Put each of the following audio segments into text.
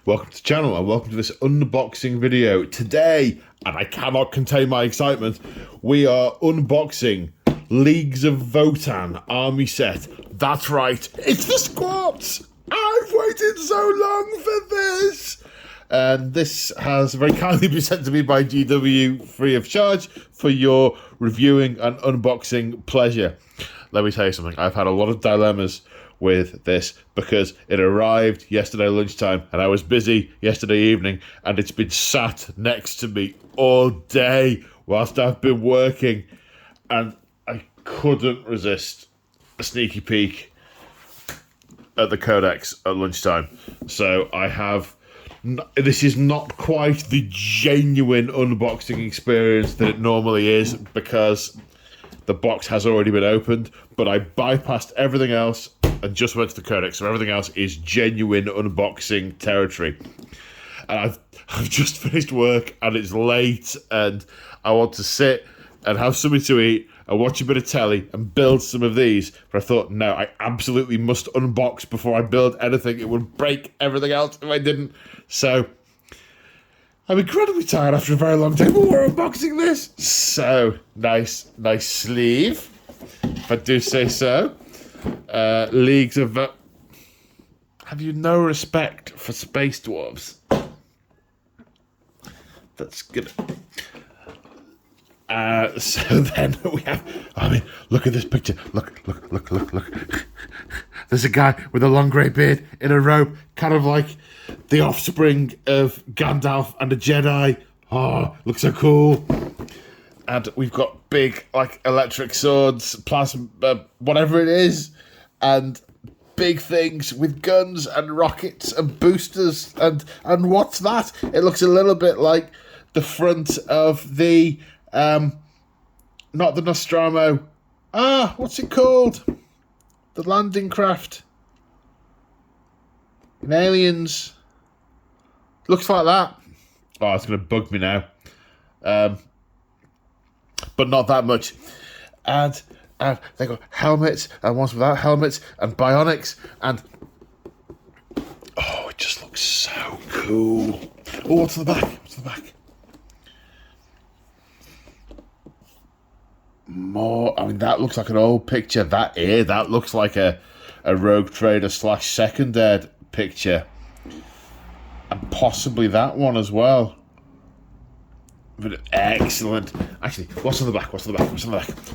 Welcome to the channel and welcome to this unboxing video. Today, and I cannot contain my excitement, we are unboxing Leagues of Votann army set. That's right, it's the squats! I've waited so long for this! And this has very kindly been sent to me by GW free of charge for your reviewing and unboxing pleasure. Let me tell you something, I've had a lot of dilemmas with this because it arrived yesterday lunchtime and I was busy yesterday evening and it's been sat next to me all day whilst I've been working and I couldn't resist a sneaky peek at the codex at lunchtime. So I have, this is not quite the genuine unboxing experience that it normally is because the box has already been opened, but I bypassed everything else and just went to the codex, so everything else is genuine unboxing territory. And I've just finished work and it's late and I want to sit and have something to eat and watch a bit of telly and build some of these. But I thought, no, I absolutely must unbox before I build anything. It would break everything else if I didn't. So I'm incredibly tired after a very long day, but we're unboxing this. So nice sleeve, if I do say so. Leagues of have you no respect for space dwarves? That's good. So then we have, I mean, look at this picture. Look. There's a guy with a long grey beard in a robe, kind of like the offspring of Gandalf and a Jedi. Oh, looks so cool. And we've got big, like, electric swords, plasma, whatever it is, and big things with guns and rockets and boosters. And what's that? It looks a little bit like the front of the, not the Nostromo. What's it called? The landing craft. In Aliens. Looks like that. Oh, it's going to bug me now. But not that much. And they got helmets and ones without helmets and bionics and oh, it just looks so cool. Oh, what's on the back? More. I mean, that looks like an old picture. That looks like a Rogue Trader / Second Ed picture, and possibly that one as well. But excellent. Actually, what's on the back?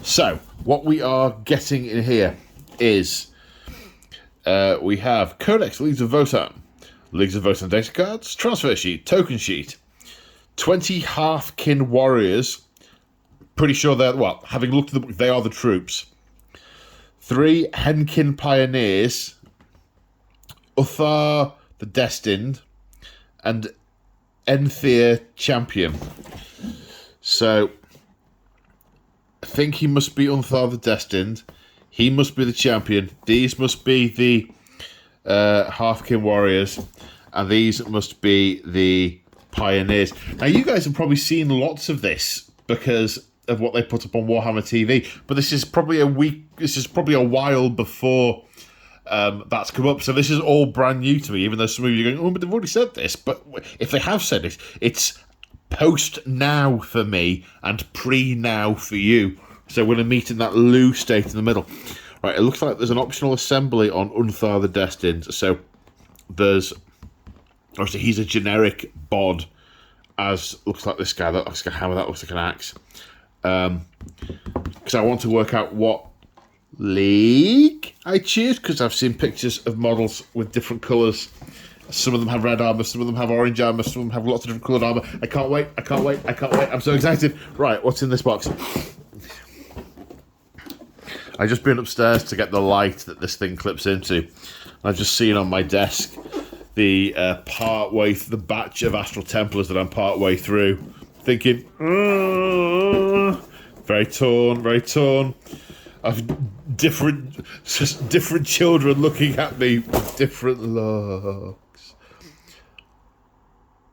So, what we are getting in here is we have Codex Leagues of Votann data cards, transfer sheet, token sheet, 20 half-kin warriors. Pretty sure they're, well, having looked at the book, they are the troops. 3 Henkin pioneers, Uthar the Destined, and Enthir champion. So I think he must be Uthar the Destined. He must be the champion. These must be the half-kin warriors, and these must be the pioneers. Now, you guys have probably seen lots of this because of what they put up on Warhammer TV, but this is probably a while before that's come up. So this is all brand new to me, even though some of you are going, oh, but they've already said this. But if they have said it, it's post now for me and pre now for you. So we're going to meet in that loo state in the middle. Right, it looks like there's an optional assembly on Uthar the Destined. So there's, obviously he's a generic bod, as looks like this guy. That looks like a hammer, that looks like an axe. Because I want to work out what league I choose, because I've seen pictures of models with different colours. Some of them have red armour, some of them have orange armour, some of them have lots of different coloured armour. I can't wait. I'm so excited. Right, what's in this box? I've just been upstairs to get the light that this thing clips into. I've just seen on my desk the the batch of Astral Templars that I'm part way through. Thinking, very torn. I've different children looking at me with different looks.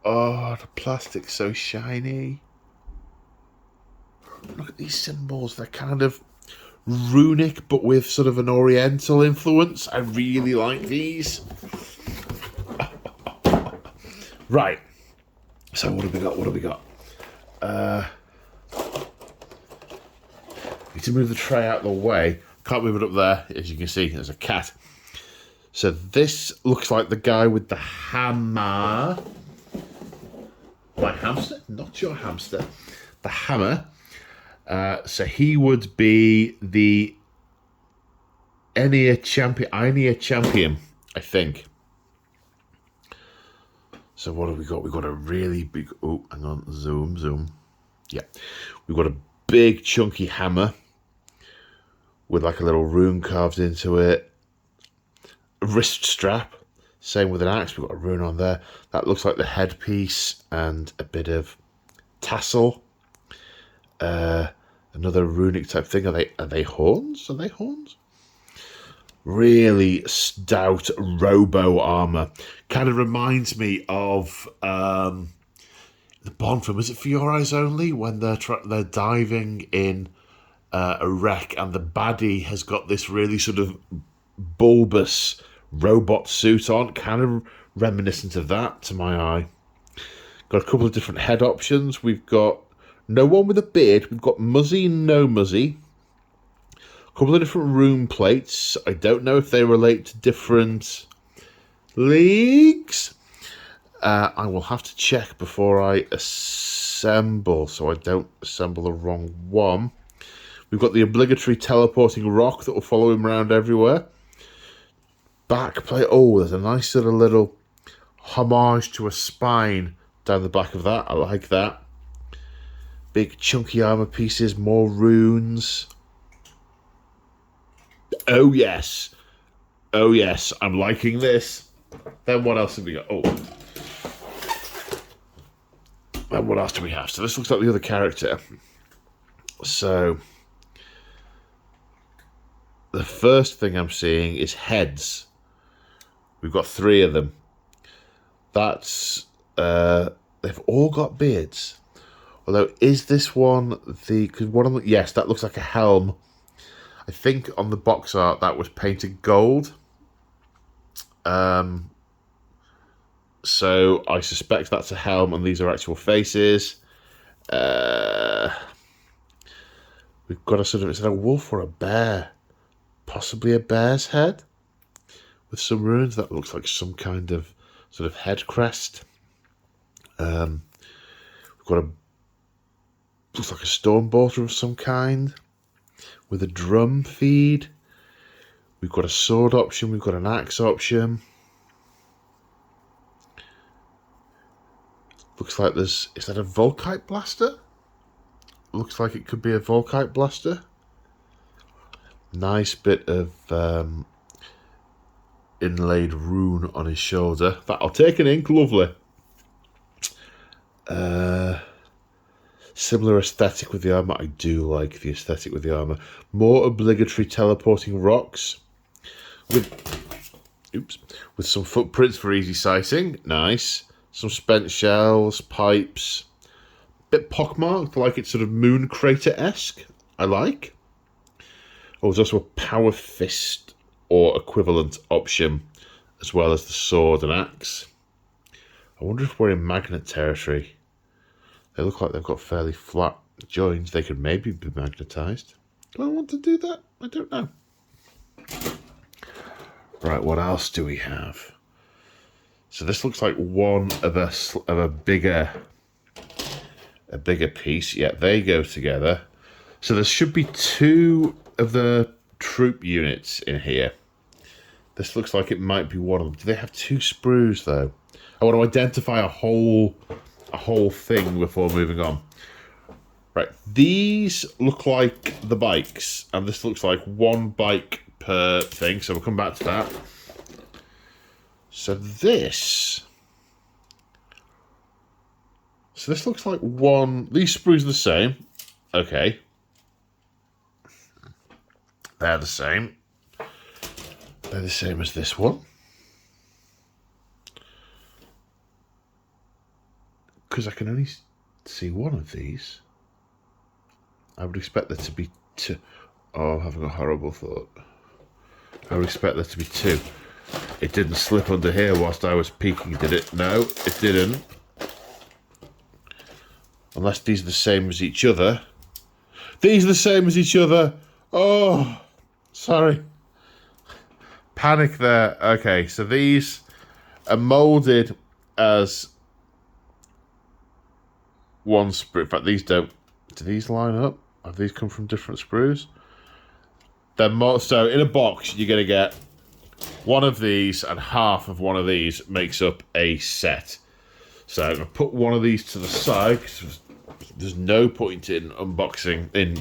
Oh, the plastic's so shiny. Look at these symbols. They're kind of runic, but with sort of an oriental influence. I really like these. Right. So what have we got? What have we got? Need to move the tray out of the way. Can't move it up there. As you can see, there's a cat. So this looks like the guy with the hammer. My hamster? Not your hamster. The hammer. So he would be the Enya champion, I think. So what have we got? We've got a really big... Oh, hang on. Zoom. Yeah. We've got a big chunky hammer with like a little rune carved into it. A wrist strap. Same with an axe. We've got a rune on there. That looks like the headpiece and a bit of tassel. Another runic type thing. Are they horns? Are they horns? Really stout robo armor. Kind of reminds me of the Bond film. Is it For Your Eyes Only? When they're diving in a wreck and the baddie has got this really sort of bulbous robot suit on. Kind of reminiscent of that to my eye. Got a couple of different head options. We've got no one with a beard. We've got Muzzy, no Muzzy. A couple of different rune plates. I don't know if they relate to different leagues. I will have to check before I assemble, so I don't assemble the wrong one. We've got the obligatory teleporting rock that will follow him around everywhere. Back plate. Oh, there's a nice sort of little homage to a spine down the back of that. I like that. Big chunky armor pieces, more runes. Oh yes. Oh yes, I'm liking this. Then what else have we got? Oh. Then what else do we have? So this looks like the other character. So the first thing I'm seeing is heads. We've got 3 of them. That's they've all got beards. Although, is this one the... Because one of them... Yes, that looks like a helm. I think on the box art that was painted gold. So I suspect that's a helm and these are actual faces. We've got a sort of... Is it a wolf or a bear? Possibly a bear's head? With some runes. That looks like some kind of sort of head crest. We've got a... Looks like a storm bolter of some kind. With a drum feed. We've got a sword option. We've got an axe option. Looks like there's... Is that a Volkite blaster? Looks like it could be a Volkite blaster. Nice bit of inlaid rune on his shoulder. That'll take an ink. Lovely. Similar aesthetic with the armour. I do like the aesthetic with the armour. More obligatory teleporting rocks. With some footprints for easy sighting. Nice. Some spent shells, pipes. Bit pockmarked, like it's sort of moon crater-esque. I like. Oh, there's also a power fist or equivalent option, as well as the sword and axe. I wonder if we're in magnet territory. They look like they've got fairly flat joints. They could maybe be magnetised. Do I want to do that? I don't know. Right, what else do we have? So this looks like one of a bigger piece. Yeah, they go together. So there should be 2 of the troop units in here. This looks like it might be one of them. Do they have 2 sprues though? I want to identify a whole thing before moving on. Right, these look like the bikes, and this looks like 1 bike per thing, so we'll come back to that. So this looks like one... These sprues are the same. Okay. They're the same. They're the same as this one. Because I can only see one of these. I would expect there to be 2. Oh, I'm having a horrible thought. I would expect there to be 2. It didn't slip under here whilst I was peeking, did it? No, it didn't. Unless these are the same as each other. These are the same as each other. Oh, sorry. Panic there. Okay, so these are molded as one sprue. In fact, these don't. Do these line up? Have these come from different sprues? They're more, so in a box, you're going to get one of these, and half of one of these makes up a set. So I'm going to put one of these to the side, because there's no point in unboxing, in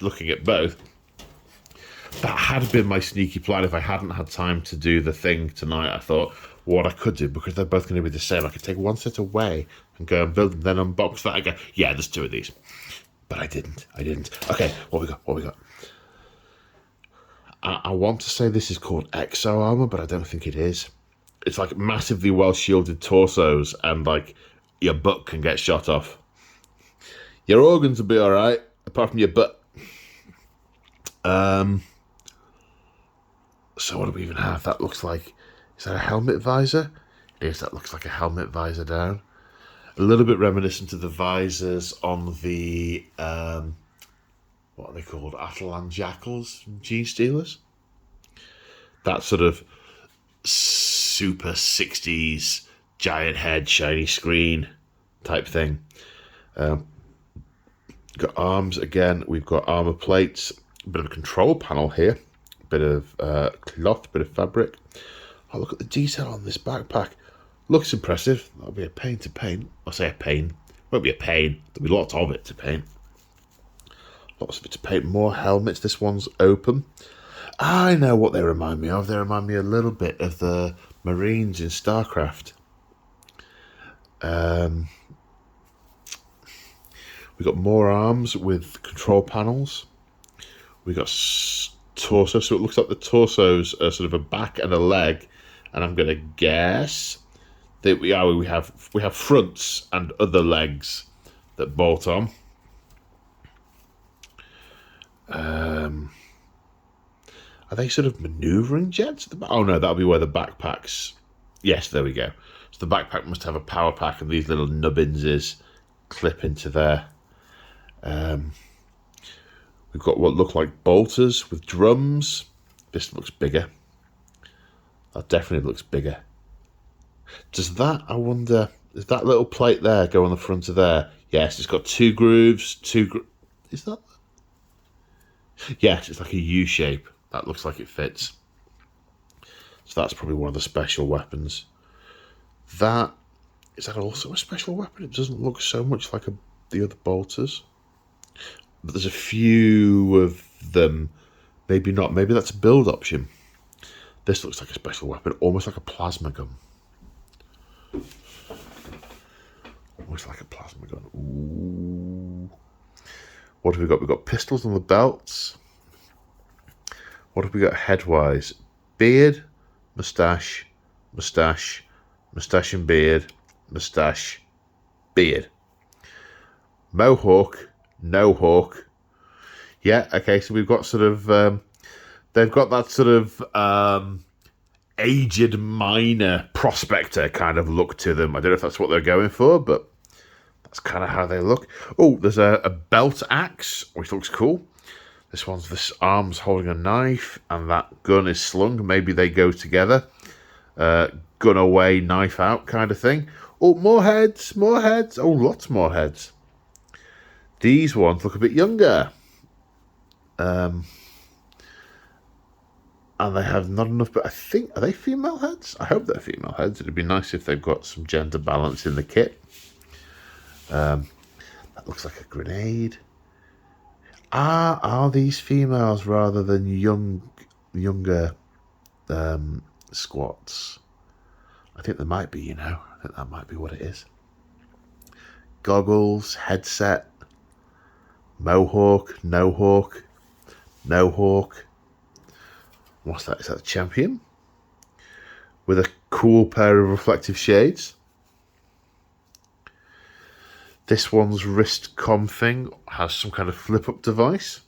looking at both. That had been my sneaky plan if I hadn't had time to do the thing tonight. I thought what I could do, because they're both going to be the same, I could take one set away and go and build them, then unbox that and go, yeah, there's two of these. But I didn't. Okay, what we got? I want to say this is called exo armor, but I don't think it is. It's like massively well shielded torsos, and like your butt can get shot off. Your organs will be all right, apart from your butt. So what do we even have? That looks like, is that a helmet visor? It is. That looks like a helmet visor down. A little bit reminiscent of the visors on the what are they called? Atalan Jackals from Gene Stealers. That sort of super 60s giant head, shiny screen type thing. Got arms again. We've got armor plates. A bit of a control panel here. A bit of cloth, bit of fabric. Oh, look at the detail on this backpack. Looks impressive. That'll be a pain to paint. I'll say a pain. Won't be a pain. There'll be lots of it to paint. Lots of it to paint. More helmets. This one's open. I know what they remind me of. They remind me a little bit of the Marines in StarCraft. We've got more arms with control panels. We've got torso. So it looks like the torsos are sort of a back and a leg. And I'm going to guess that we have fronts and other legs that bolt on. Are they sort of manoeuvring jets? Oh no, that'll be where the backpacks. Yes, there we go. So the backpack must have a power pack, and these little nubbinses clip into there. We've got what look like bolters with drums. This looks bigger. That definitely looks bigger. Does that, I wonder, does that little plate there go on the front of there? Yes, it's got two grooves, is that? Yes, it's like a U shape. That looks like it fits. So that's probably one of the special weapons. Is that also a special weapon? It doesn't look so much like the other bolters. But there's a few of them. Maybe not. Maybe that's a build option. This looks like a special weapon, almost like a plasma gun. Almost like a plasma gun. Ooh. What have we got? We've got pistols on the belts. What have we got head-wise? Beard, moustache, moustache, moustache and beard, moustache, beard. Mohawk, no hawk. Yeah, okay, so we've got sort of, they've got that sort of aged miner prospector kind of look to them. I don't know if that's what they're going for, but that's kind of how they look. Oh, there's a belt axe, which looks cool. This arm's holding a knife, and that gun is slung. Maybe they go together. Gun away, knife out kind of thing. Oh, more heads, more heads. Oh, lots more heads. These ones look a bit younger. And they have not enough, but I think, are they female heads? I hope they're female heads. It'd be nice if they've got some gender balance in the kit. That looks like a grenade. Are these females rather than younger squats? I think they might be, I think that might be what it is. Goggles, headset, mohawk, no hawk, no hawk. What's that? Is that a champion? With a cool pair of reflective shades. This one's wrist comm thing has some kind of flip-up device.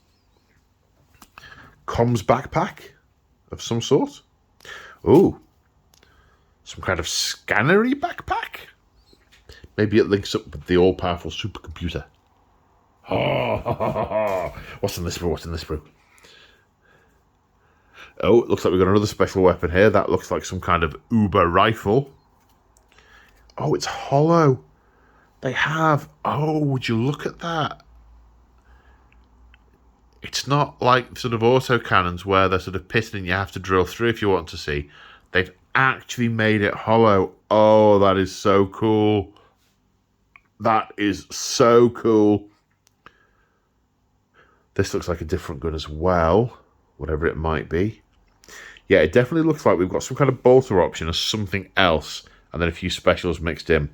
Comms backpack of some sort. Ooh, Some kind of scannery backpack? Maybe it links up with the all-powerful supercomputer. Oh, what's in this sprue? What's in this sprue? Oh, it looks like we've got another special weapon here. That looks like some kind of Uber rifle. Oh, it's hollow. They have... Oh, would you look at that? It's not like sort of autocannons where they're sort of pitted and you have to drill through if you want to see. They've actually made it hollow. Oh, that is so cool. That is so cool. This looks like a different gun as well, whatever it might be. Yeah, it definitely looks like we've got some kind of bolter option or something else, and then a few specials mixed in.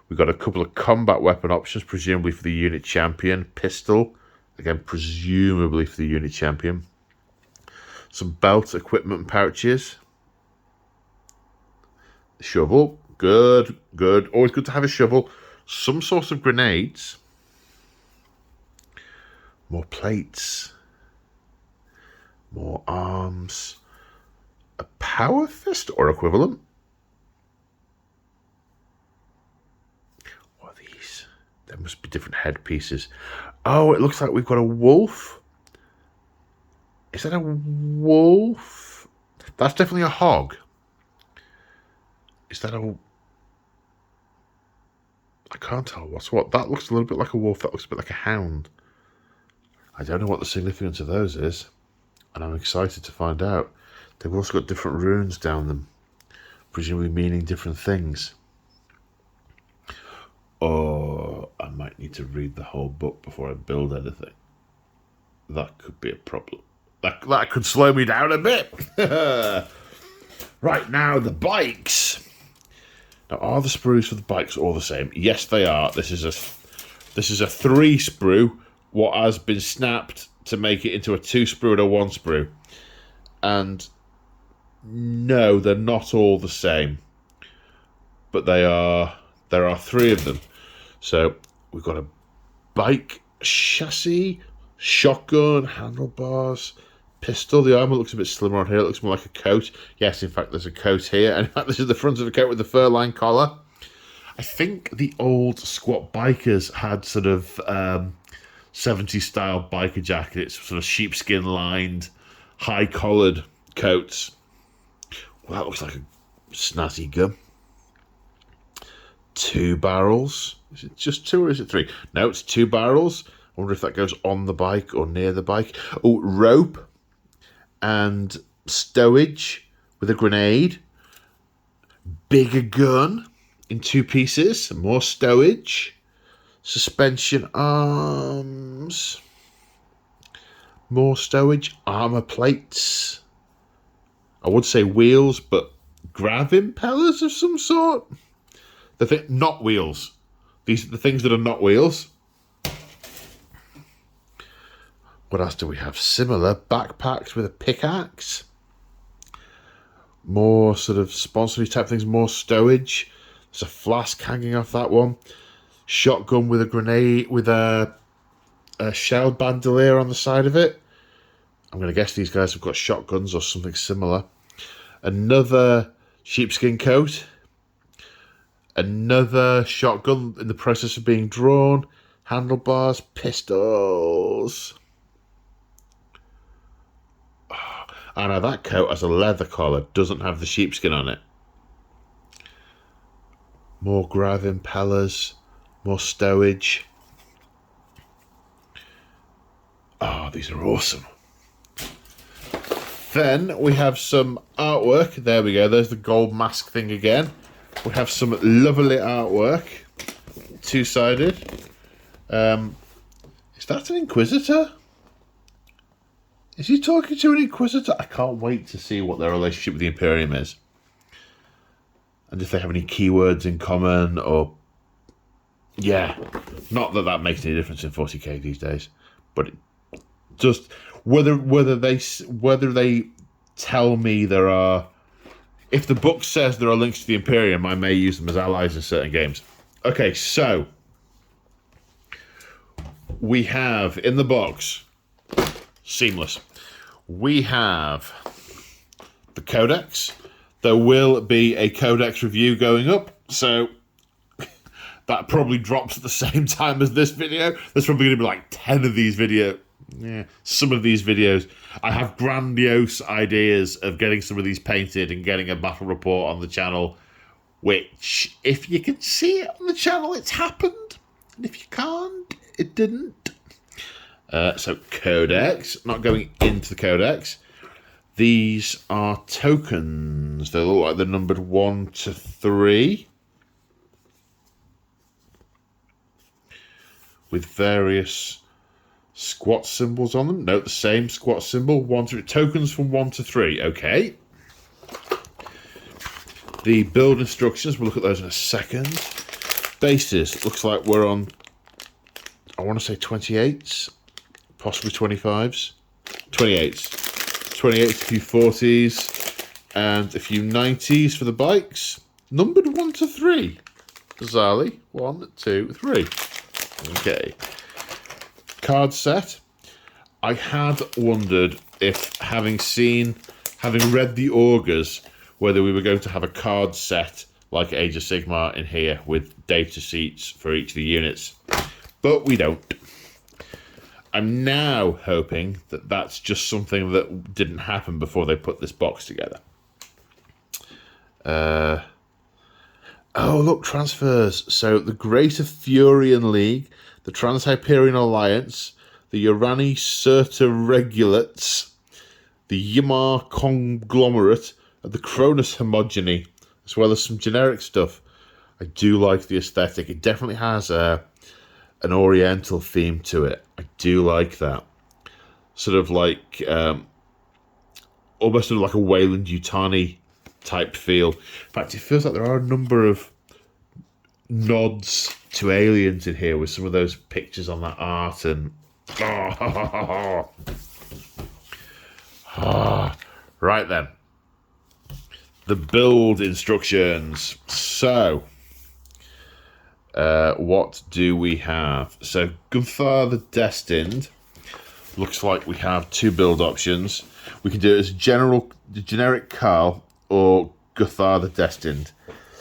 We've got a couple of combat weapon options, presumably for the unit champion. Pistol, again, presumably for the unit champion. Some belt equipment pouches. Shovel, good, good. Always good to have a shovel. Some sort of grenades. More plates. More arms. A power fist or equivalent. What are these? There must be different headpieces. Oh, it looks like we've got a wolf. Is that a wolf? That's definitely a hog. Is that a... I can't tell what's what. That looks a little bit like a wolf. That looks a bit like a hound. I don't know what the significance of those is, and I'm excited to find out. They've also got different runes down them, presumably meaning different things. Oh, I might need to read the whole book before I build anything. That could be a problem. That could slow me down a bit. Right, now the bikes. Now, are the sprues for the bikes all the same? Yes, they are. This is a 3 sprue. What has been snapped to make it into a 2 sprue and a 1 sprue. And no, they're not all the same. But there are 3 of them. So we've got a bike chassis, shotgun, handlebars, pistol. The armour looks a bit slimmer on here. It looks more like a coat. Yes, in fact, there's a coat here. And in fact, this is the front of a coat with the fur-lined collar. I think the old squat bikers had sort of 70s style biker jackets, sort of sheepskin lined, high collared coats. Well, that looks like a snazzy gun. 2 barrels. Is it just 2 or is it 3? No, it's 2 barrels. I wonder if that goes on the bike or near the bike. Oh, rope and stowage with a grenade. Bigger gun in 2 pieces. More stowage. Suspension arms. More stowage. Armor plates. I would say wheels, but grav impellers of some sort. Not wheels. These are the things that are not wheels. What else do we have? Similar backpacks with a pickaxe. More sort of sponsory type things. More stowage. There's a flask hanging off that one. Shotgun with a grenade, with a shell bandolier on the side of it. I'm going to guess these guys have got shotguns or something similar. Another sheepskin coat. Another shotgun in the process of being drawn. Handlebars, pistols. Oh, and now that coat has a leather collar, doesn't have the sheepskin on it. More grav impellers, more stowage. Oh, these are awesome. Then we have some artwork. There we go. There's the gold mask thing again. We have some lovely artwork. 2-sided. Is that an Inquisitor? Is he talking to an Inquisitor? I can't wait to see what their relationship with the Imperium is. And if they have any keywords in common or... Yeah. Not that that makes any difference in 40k these days. But it just... Whether they tell me there are... If the book says there are links to the Imperium, I may use them as allies in certain games. Okay, so... We have, in the box... Seamless. We have the Codex. There will be a Codex review going up, so that probably drops at the same time as this video. There's probably going to be like 10 of these videos. Yeah, some of these videos. I have grandiose ideas of getting some of these painted and getting a battle report on the channel, which, if you can see it on the channel, it's happened. And if you can't, it didn't. So Codex, not going into the Codex. These are tokens. They look like they're numbered 1 to 3. With various squat symbols on them. Note the same squat symbol. 1 to 3. Tokens from 1 to 3. Okay. The build instructions, we'll look at those in a second. Bases. Looks like we're on, I want to say 28s. Possibly 25s. 28s. 28s, a few 40s. And a few 90s for the bikes. Numbered 1 to 3. Bizarrely. 1, 2, 3. Okay. Card set. I had wondered if, having read the augurs, whether we were going to have a card set like Age of Sigmar in here with data sheets for each of the units. But we don't. I'm now hoping that that's just something that didn't happen before they put this box together. Oh, look, transfers. So the Greater Furian League, the Trans-Hyperion Alliance, the Urani Serta Regulates, the Ymar Conglomerate, and the Cronus Homogeny, as well as some generic stuff. I do like the aesthetic. It definitely has an Oriental theme to it. I do like that. Sort of like, almost sort of like a Wayland Yutani type feel. In fact, it feels like there are a number of nods to aliens in here with some of those pictures on that art and right then, the build instructions. So what do we have? So Gunthar the Destined, looks like we have 2 build options. We can do it as generic Carl or Gunthar the Destined.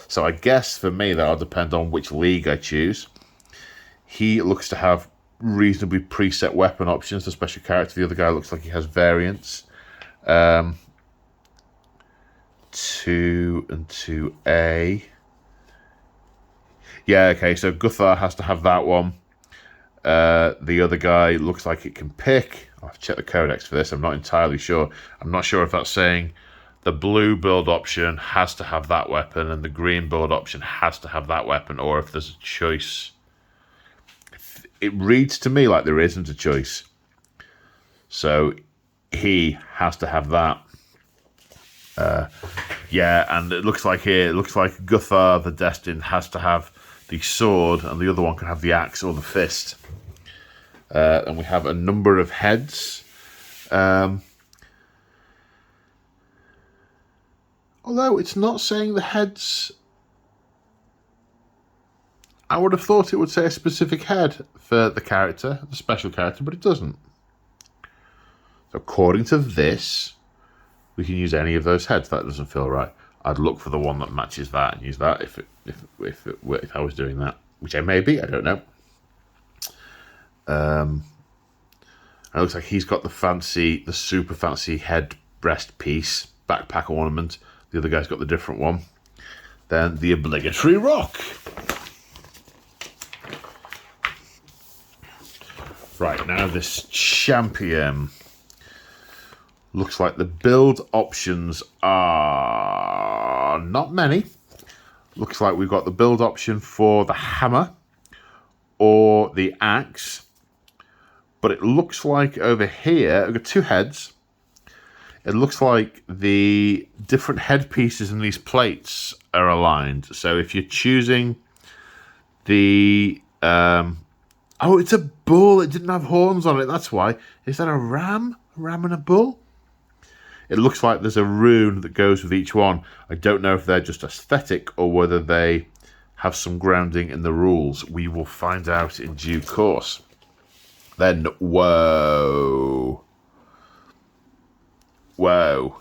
So I guess for me that'll depend on which league I choose. He looks to have reasonably preset weapon options, the special character. The other guy looks like he has variants. 2 and 2A. Yeah, okay, so Gunthar has to have that one. The other guy looks like it can pick. I'll have to check the codex for this. I'm not entirely sure. I'm not sure if that's saying the blue build option has to have that weapon and the green build option has to have that weapon, or if there's a choice. It reads to me like there isn't a choice. So he has to have that. Yeah, and it looks like Gunthar the Destined has to have the sword, and the other one can have the axe or the fist. And we have a number of heads. Although it's not saying the heads. I would have thought it would say a specific head for the character, the special character, but it doesn't. So according to this, we can use any of those heads. That doesn't feel right. I'd look for the one that matches that and use that if I was doing that, which I may be. I don't know. It looks like he's got the super fancy head breast piece, backpack ornament. The other guy's got the different one. Then the obligatory rock. Right, now this champion. Looks like the build options are not many. Looks like we've got the build option for the hammer or the axe. But it looks like over here, we've got 2 heads. It looks like the different headpieces in these plates are aligned. So if you're choosing the... oh, it's a bull. It didn't have horns on it. That's why. Is that a ram? A ram and a bull? It looks like there's a rune that goes with each one. I don't know if they're just aesthetic or whether they have some grounding in the rules. We will find out in due course. Then, whoa. Whoa.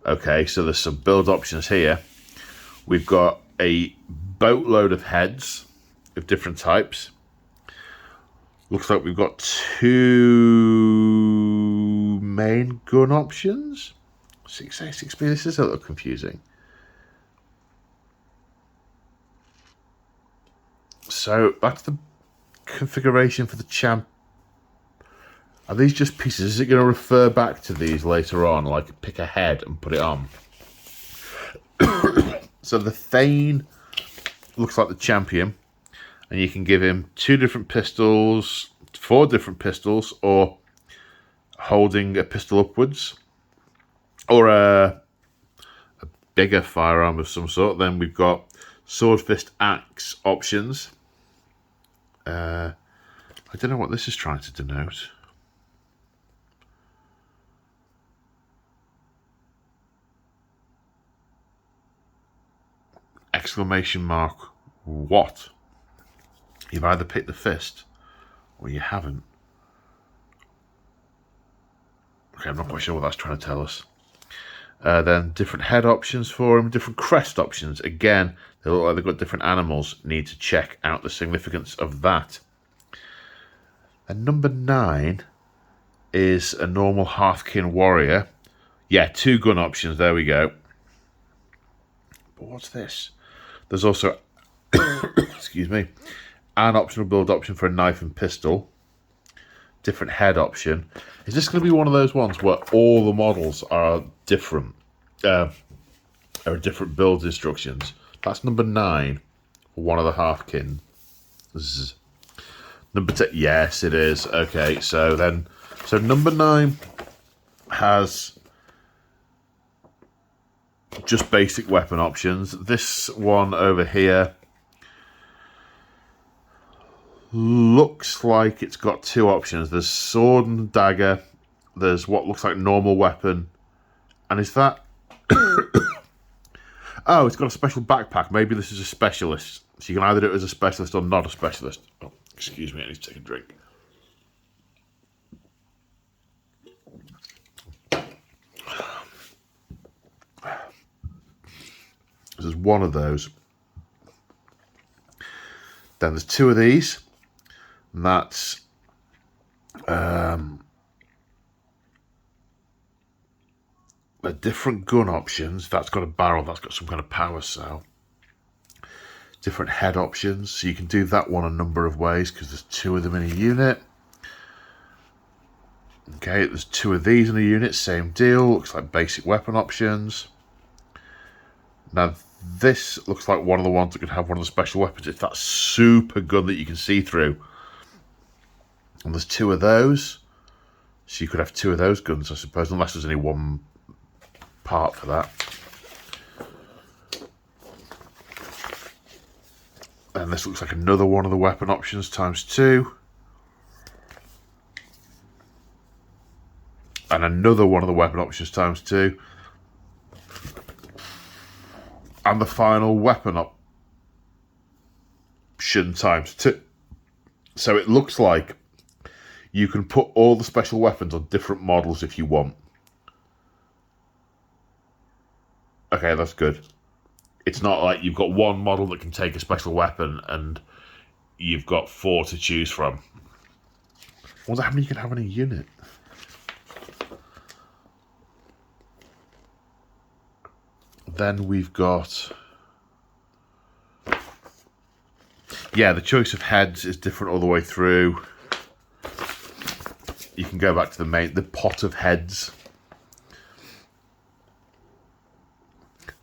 Okay, so there's some build options here. We've got a boatload of heads of different types. Looks like we've got 2 main gun options. 6A, 6B, this is a little confusing. So that's the configuration for the champ. Are these just pieces? Is it going to refer back to these later on, like pick a head and put it on? So the Thane looks like the champion, and you can give him 2 different pistols, 4 different pistols, or holding a pistol upwards, or a bigger firearm of some sort. Then we've got sword, fist, axe options. I don't know what this is trying to denote. Exclamation mark, what? You've either picked the fist or you haven't. Okay, I'm not quite sure what that's trying to tell us. Then different head options for them, different crest options. Again, they look like they've got different animals. Need to check out the significance of that. And number 9 is a normal Hearthkin warrior. Yeah, 2 gun options. There we go. But what's this? There's also, excuse me, an optional build option for a knife and pistol. Different head option. Is this going to be one of those ones where all the models are different? Are different build instructions. That's number 9 for one of the Hearthkins. Number 10, yes, it is. Okay, so number 9 has just basic weapon options. This one over here looks like it's got 2 options. There's sword and dagger. There's what looks like normal weapon. And is that... Oh, it's got a special backpack. Maybe this is a specialist. So you can either do it as a specialist or not a specialist. Oh, excuse me, I need to take a drink. There's one of those. Then there's 2 of these. And that's the different gun options. That's got a barrel. That's got some kind of power cell. Different head options. So you can do that one a number of ways because there's 2 of them in a unit. Okay, there's 2 of these in a unit. Same deal. Looks like basic weapon options. Now, this looks like one of the ones that could have one of the special weapons. It's that super gun that you can see through. And there's 2 of those. So you could have 2 of those guns, I suppose, unless there's only one part for that. And this looks like another one of the weapon options times 2. And another one of the weapon options times 2. And the final weapon option times 2. So it looks like you can put all the special weapons on different models if you want. Okay, that's good. It's not like you've got one model that can take a special weapon and you've got 4 to choose from. I wonder how many you can have in a unit. Then we've got... Yeah, the choice of heads is different all the way through. You can go back to the pot of heads.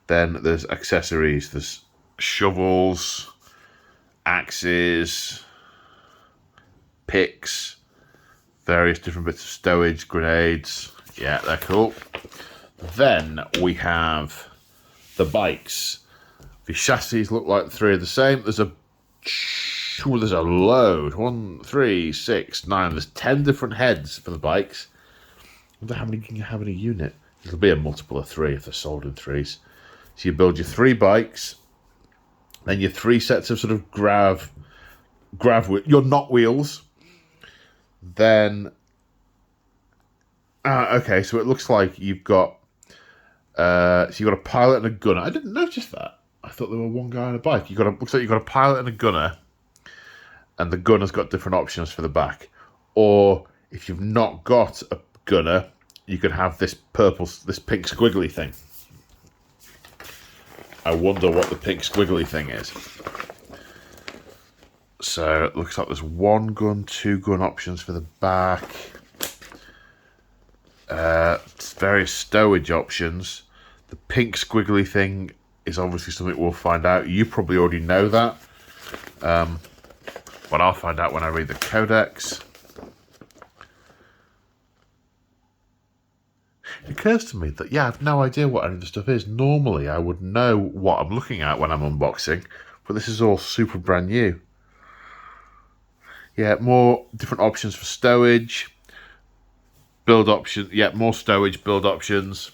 Then there's accessories. There's shovels, axes, picks, various different bits of stowage, grenades. Yeah, they're cool. Then we have the bikes. The chassis look like the 3 are the same. There's a load. 1, 3, 6, 9. There's 10 different heads for the bikes. I wonder how many can you have in a unit. It'll be a multiple of 3 if they're sold in 3s. So you build your 3 bikes, then your 3 sets of sort of your knot wheels. Then, okay, so it looks like you've got So you've got a pilot and a gunner. I didn't notice that. I thought there were one guy on a bike. Looks like you've got a pilot and a gunner, and the gunner's got different options for the back. Or if you've not got a gunner, you could have this pink squiggly thing. I wonder what the pink squiggly thing is. So it looks like there's 1 gun, 2 gun options for the back. Various stowage options. The pink squiggly thing is obviously something we'll find out. You probably already know that. But I'll find out when I read the codex. It occurs to me that, I have no idea what any of the stuff is. Normally, I would know what I'm looking at when I'm unboxing, but this is all super brand new. Yeah, more different options for stowage. Build options. Yeah, more stowage, build options.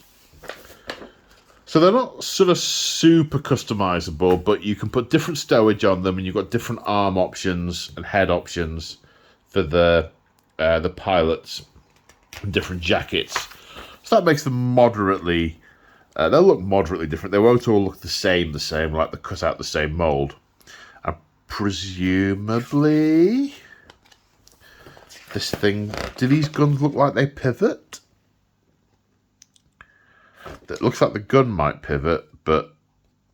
So they're not sort of super customizable, but you can put different stowage on them, and you've got different arm options and head options for the pilots, and different jackets. So that makes them moderately. They'll look moderately different. They won't all look the same, like they're cut out the same mold. And presumably, this thing. Do these guns look like they pivot? It looks like the gun might pivot, but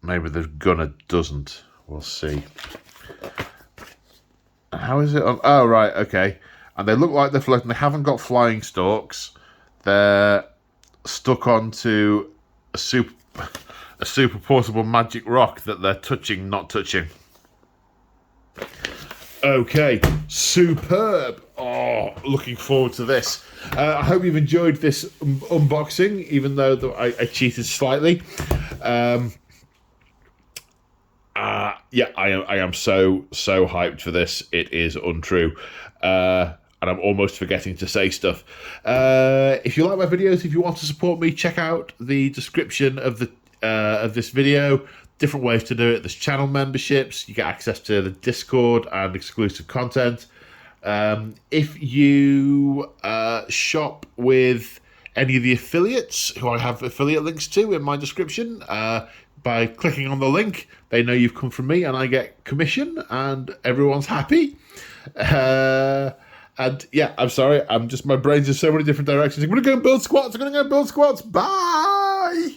maybe the gunner doesn't. We'll see. How is it on? Oh, right, okay. And they look like they're floating. They haven't got flying stalks. They're stuck onto a super portable magic rock that they're touching, not touching. Okay, superb. Oh, looking forward to this. I hope you've enjoyed this unboxing, even though I cheated slightly. I am so hyped for this. It is untrue. And I'm almost forgetting to say stuff. If you like my videos, if you want to support me, check out the description of this video. Different ways to do it. There's channel memberships. You get access to the Discord and exclusive content. If you shop with any of the affiliates, who I have affiliate links to in my description, by clicking on the link, they know you've come from me, and I get commission, and everyone's happy. And yeah, I'm sorry. My brain's in so many different directions. I'm going to go and build squats. Bye!